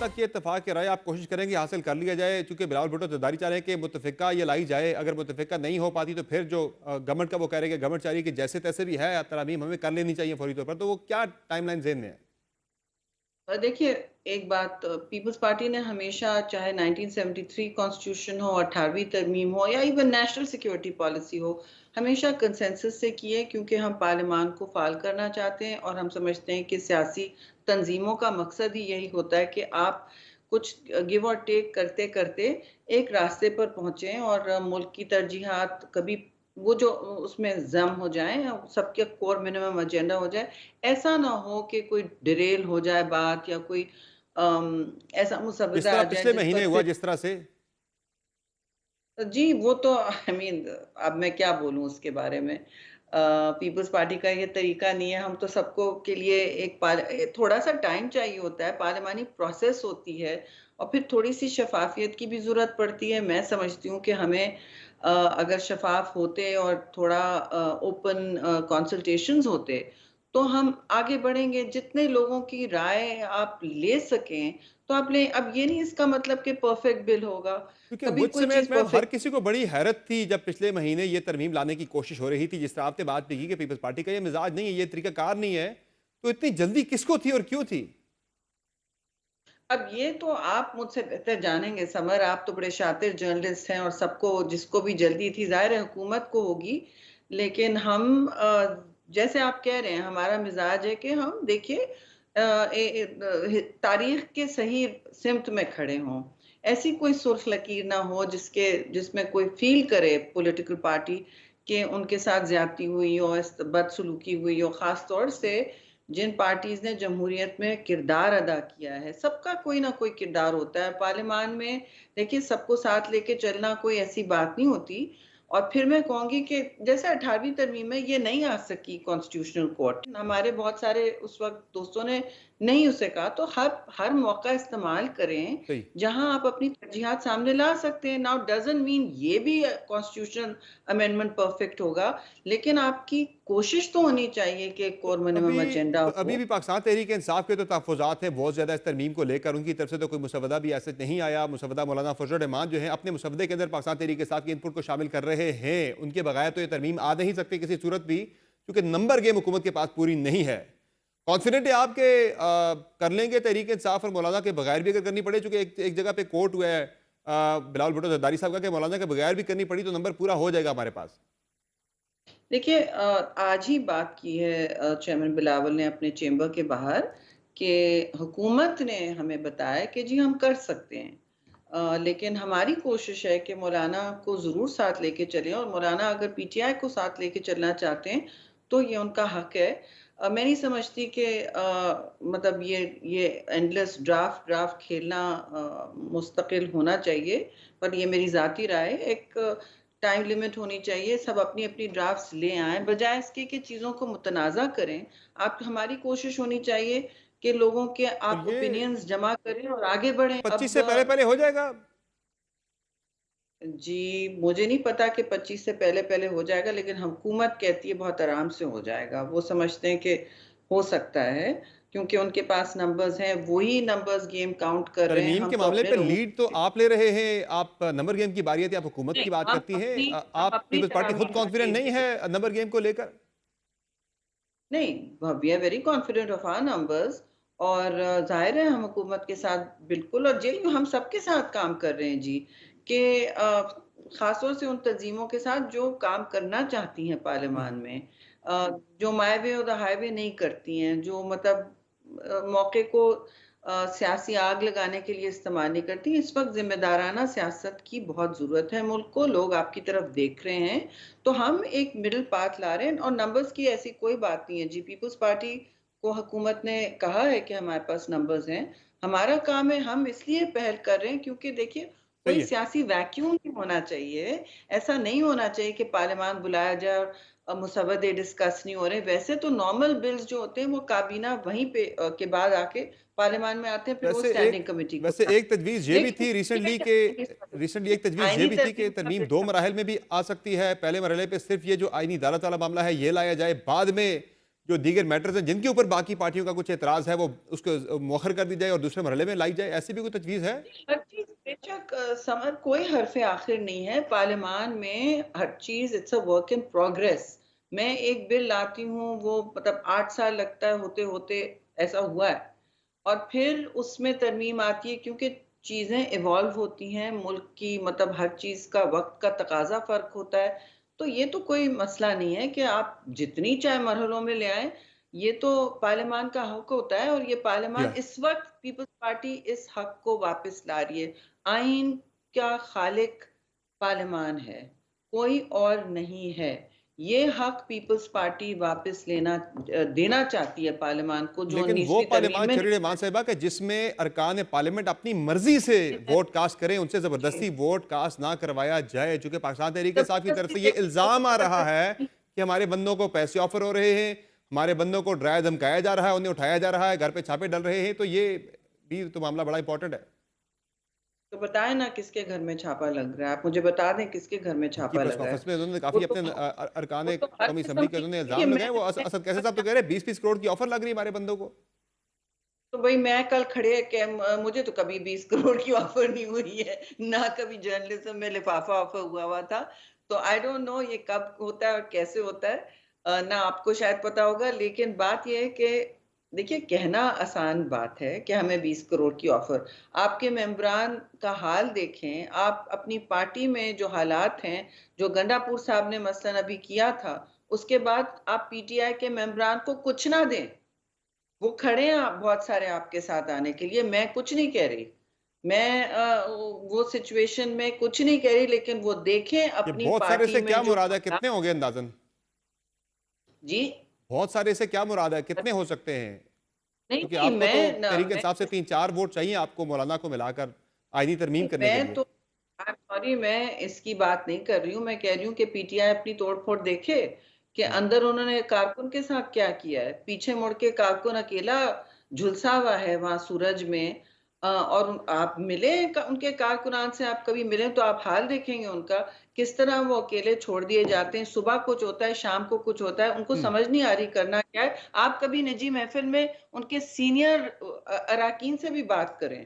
तक ये इत्तेफाक की राय आप कोशिश करेंगे हासिल कर लिया जाए, क्योंकि बिलावल भुट्टो जरदारी चाह रहे हैं कि मुतफिका ये लाई जाए। अगर मुतफिका नहीं हो पाती तो फिर जो गवर्नमेंट का वो कह रहे हैं कि गवर्नमेंट चाह रही है कि जैसे तैसे भी है तरमीम हमें कर लेनी चाहिए फौरी तौर पर, तो वो क्या टाइमलाइन ज़हन में है? देखिए, एक बात पीपल्स पार्टी ने हमेशा चाहे 1973 कॉन्स्टिट्यूशन हो, 18वीं तरमीम हो या इवन नेशनल सिक्योरिटी पॉलिसी हो, हमेशा कंसेंसस से की है क्योंकि हम पार्लियामान को फ़ाल करना चाहते हैं और हम समझते हैं कि सियासी तंज़ीमों का मकसद ही यही होता है कि आप कुछ गिव और टेक करते-करते एक रास्ते पर पहुँचे और मुल्क की तरजीहात कभी वो जो उसमें ज़म हो जाएँ, सबके कोर मिनिमम एजेंडा हो जाए। ऐसा ना हो कि कोई डिरेल हो जाए बात या कोई ऐसा जिस मुसव्वदा तरह आ जाए पिछले जिस महीने पर हुआ फिर जिस तरह से। जी, वो तो आई मीन अब मैं क्या बोलूँ उसके बारे में। पीपल्स पार्टी का ये तरीका नहीं है, हम तो सबको के लिए थोड़ा-सा टाइम चाहिए होता है, पार्लियामानी प्रोसेस होती है और फिर थोड़ी-सी शफ़ाफ़ियत की भी ज़रूरत पड़ती है। मैं समझती हूँ कि हमें अगर शफ़ाफ़ होते और थोड़ा ओपन कंसल्टेशंस होते, तो हम आगे बढ़ेंगे। जितने लोगों की राय आप ले सकें, तो आप लें। अब ये नहीं इसका मतलब कि परफ़ेक्ट बिल होगा। क्योंकि कभी मुझ कोई समेत चीज़ मैम हर परफ़ेक्ट किसी को बड़ी हैरत थी जब पिछले महीने ये तरमीम लाने की कोशिश हो रही थी, जिस तरह आपने बात भी की कि पीपल्स पार्टी का ये मिजाज नहीं है, ये तरीकाकार नहीं है, तो इतनी जल्दी किसको थी और क्यों थी? अब ये तो आप मुझसे बेहतर जानेंगे समर, आप तो बड़े शातिर जर्नलिस्ट हैं और सबको जिसको भी जल्दी थी ज़ाहिर है हुकूमत को होगी। लेकिन हम जैसे आप कह रहे हैं हमारा मिज़ाज है कि हम देखिए तारीख़ के सही सिमत में खड़े हों। ऐसी कोई सुर्ख़ लकीर ना हो जिसमें कोई फ़ील करे पॉलिटिकल पार्टी कि उनके साथ ज़्यादती हुई हो, बदसलूकी हुई हो, ख़ास तौर से जिन पार्टीज़ ने जमहूरियत में किरदार अदा किया है, सबका कोई ना कोई किरदार होता है। पार्लियामान में देखिए सबको साथ लेके चलना कोई ऐसी बात नहीं होती और फिर मैं कहूँगी कि जैसे 18वीं तरमीम में ये नहीं आ सकी कॉन्स्टिट्यूशनल कोर्ट। हमारे बहुत सारे उस वक़्त दोस्तों ने नहीं उसे कहा, तो हर हर मौका इस्तेमाल करें, सही। जहाँ आप अपनी तरजीहात सामने ला सकते हैं। नाउ डज़न्ट मीन ये भी कॉन्स्टिट्यूशनल अमेंडमेंट परफेक्ट होगा, लेकिन आपकी कोशिश तो होनी चाहिए कि एक तो कोर मिनिमम अभी एजेंडा तो अभी हो। भी पाकिस्तान तहरीक इंसाफ के तो तहफ़्फ़ुज़ात हैं बहुत ज़्यादा इस तरमीम को लेकर, उनकी तरफ से तो कोई मुसवदा भी ऐसे नहीं आया। मुसवदा मौलाना फजल रहमान जो है अपने मुसवदे के अंदर पाकिस्तान तहरीक इंसाफ की इनपुट को शामिल कर रहे हैं। उनके बगैर तो ये तरमीम आ नहीं सकती किसी सूरत भी, क्योंकि नंबर गेम हुकूमत के पास पूरी नहीं है। कॉन्फिडेंट है आपके कर लेंगे तहरीक इंसाफ और मौलाना के बगैर भी अगर करनी पड़े, चूंकि एक जगह पे कोर्ट हुआ है बिलावल भुट्टो जरदारी साहब का कि मौलाना के बगैर भी करनी पड़ी तो नंबर पूरा हो जाएगा हमारे पास। देखिए आज ही बात की है चेयरमैन बिलावल ने अपने चेंबर के बाहर कि हुकूमत ने हमें बताया कि जी हम कर सकते हैं। लेकिन हमारी कोशिश है कि मौलाना को ज़रूर साथ लेके चलें और मौलाना अगर पीटीआई को साथ लेके चलना चाहते हैं, तो ये उनका हक है। मैं नहीं समझती कि मतलब ये एंडलेस ड्राफ्ट ड्राफ्ट खेलना मुस्तकिल होना चाहिए, पर ये मेरी ज़ाती राय है। एक टाइम लिमिट होनी चाहिए, सब अपनी-अपनी ड्राफ्ट्स ले आएँ, बजाए इसके कि चीज़ों को मुतनाज़ा करें। आप हमारी कोशिश होनी चाहिए कि लोगों के तो आप ये ओपिनियंस जमा करें और आगे बढ़ें। 25 से पहले पहले हो जाएगा। जी, मुझे नहीं पता कि 25 से पहले-पहले हो जाएगा, लेकिन हुकूमत कहती है बहुत आराम से हो जाएगा। वो समझते हैं कि हो सकता है, क्योंकि उनके पास नंबर्स हैं, वही नंबर्स गेम काउंट कर रहे हैं, तरमीम हम के तो मामले अपने पे लोगों लीड तो आप ले रहे हैं। आप नंबर गेम की बारी आती है आप हुकूमत नहीं, की बात करती हैं। हम आप अपनी पीपल्स पार्टी खुद तरमीम कॉन्फिडेंट नहीं लाएँगे। है नंबर गेम को लेकर? नहीं, we are very confident of our numbers और ज़ाहिर है हम हुकूमत के साथ बिल्कुल और जी हम सबके साथ काम कर रहे हैं जी, कि ख़ास तौर से उन तंज़ीमों के साथ जो काम करना चाहती हैं पार्लियामान में। जो माय वे और द हाईवे नहीं करती हैं, जो मतलब मौके को सियासी आग लगाने के लिए इस्तेमाल नहीं करती। इस वक़्त ज़िम्मेदाराना सियासत की बहुत ज़रूरत है मुल्क को, लोग आपकी तरफ देख रहे हैं। तो हम एक मिडल पाथ ला रहे हैं और नंबर्स की ऐसी कोई बात नहीं है जी। पीपल्स पार्टी को हुकूमत ने कहा है कि हमारे पास नंबर्स हैं। हमारा काम है हम इसलिए पहल कर रहे हैं क्योंकि देखिए कोई सही है। सियासी वैक्यूम नहीं होना चाहिए। ऐसा नहीं होना चाहिए कि पार्लियामान बुलाया जाए और मुसव्वदे डिस्कस नहीं हो रहे। वैसे तो नॉर्मल बिल्स जो होते हैं वो काबीना वहीं पे के बाद आके पार्लियामान में आते हैं, फिर वो वैसे एक स्टैंडिंग कमेटी को वैसे जाते एक हैं। तजवीज़ ये भी लेकिन थी ये रिसेंटली क्या के आईनी तरमीम रिसेंटली एक तजवीज़ ये आईनी भी थी कि तरमीम का तरमीम बिल 2 था। मराहिल में भी आ सकती है। पहले मरहले पे सिर्फ ये जो आईनी अदालत वाला मामला है ये लाया जाए, बाद में जो दीगर मैटर्स हैं जिनके ऊपर बाकी पार्टियों का कुछ एतराज़ है वो उसको मौखर कर दी जाए और दूसरे मरहले में लाई जाए, ऐसी भी कोई तजवीज़ है? हर चीज़ बेशक समर कोई हरफ़े आखिर नहीं है, पार्लियामान में हर चीज़ it's a work in progress. मैं एक बिल लाती हूँ, वो मतलब 8 साल लगता है होते-होते ऐसा हुआ है। और फिर उसमें तरमीम आती है क्योंकि चीज़ें इवॉल्व होती हैं, मुल्क की मतलब हर चीज़ का वक़्त का तकाज़ा फ़र्क होता है। तो ये तो कोई मसला नहीं है कि आप जितनी चाहे मरहलों में ले आएँ, ये तो पार्लियामान का हक होता है और ये पार्लियामान या इस वक़्त पीपल्स पार्टी इस हक को वापस ला रही है। आइन का खालिक पार्लियामान है, कोई और नहीं है। ये हक पीपल्स पार्टी वापस देना चाहती है पार्लियामान को जो लेकिन वो 19वीं तरमीम पार्लियामान में शरीर ईमान साहिबा कि जिसमें अरकान पार्लियामेंट अपनी मर्जी से वोट कास्ट करें, उनसे जी, जबरदस्ती वोट कास्ट ना करवाया जाए, चूंकि पाकिस्तान तहरीक इंसाफ की तरफ ज़बरदस्ती से ये देखिए वो इल्जाम आ रहा है ज़बरदस्ती कि हमारे बंदों को पैसे ऑफर हो रहे हैं, हमारे बंदों को डराया धमकाया जा रहा है, उन्हें उठाया जा रहा है, घर पे छापे डल रहे हैं, तो ये भी तो मामला बड़ा इंपॉर्टेंट है। तो बताएँ ना किसके घर में छापा लग रहा है? आप मुझे बता दें किसके घर में उनकी छापा प्रेस लगा है? कॉन्फ्रेंस में उन्होंने वो काफी तो अपने अरकान वो तो हर कौमी किस्म असम्बली के की उन्होंने देखिए इल्जाम लगाए, वो असद कैसे साहब तो कह रहे हैं 20-20 करोड़ की ऑफर लग रही है हमारे बंदों को। तो भई मैं कल खड़े के मुझे तो कभी 20 करोड़ की ऑफ़र नहीं हुई है, ना कभी जर्नलिज़्म में लिफ़ाफ़ा ऑफ़र हुआ था। तो आई डोंट नो ये कब होता है और कैसे होता है। ना आपको शायद पता होगा लेकिन बात ये है कि देखिए कहना आसान बात है कि हमें 20 करोड़ की ऑफ़र। आपके मेंबरान का हाल देखें, आप अपनी पार्टी में जो हालात हैं, जो गंडापुर साहब ने मसलन अभी किया था, उसके बाद आप पीटीआई के मेंबरान को कुछ ना दें। वो खड़े हैं आप बहुत सारे आपके साथ आने के लिए, मैं कुछ नहीं कह रही। मैं वो सिचुएशन में कुछ नहीं कह रही लेकिन वो देखें ये अपनी बहुत सारे पार्टी से में क्या जो मुराद है, हालात कितने होंगे अंदाजन? जी, बहुत सारे से क्या मुराद है, कितने हो सकते हैं? नहीं, क्योंकि नहीं, आपको तो मैं ना तहरीक मैं इंसाफ से 3-4 वोट चाहिए आपको मौलाना को मिलाकर आईनी तरमीम नहीं, करने के मैं लिए। तो आई एम सॉरी मैं इसकी बात नहीं कर रही हूँ, मैं कह रही हूँ कि पीटीआई अपनी तोड़-फोड़ देखे, कि हम्म। अंदर उन्होंने कारकुन के साथ क्या किया है। पीछे मुड़ के कारकुन अकेला झुलसा हुआ है वहाँ सूरज में और आप मिले उनके कारकुनान से आप कभी मिले तो आप हाल देखेंगे उनका, किस तरह वो अकेले छोड़ दिए जाते हैं, सुबह कुछ होता है, शाम को कुछ होता है, उनको हम्म। समझ नहीं आ रही करना क्या है। आप कभी निजी महफ़िल में उनके सीनियर अराकीन से भी बात करें।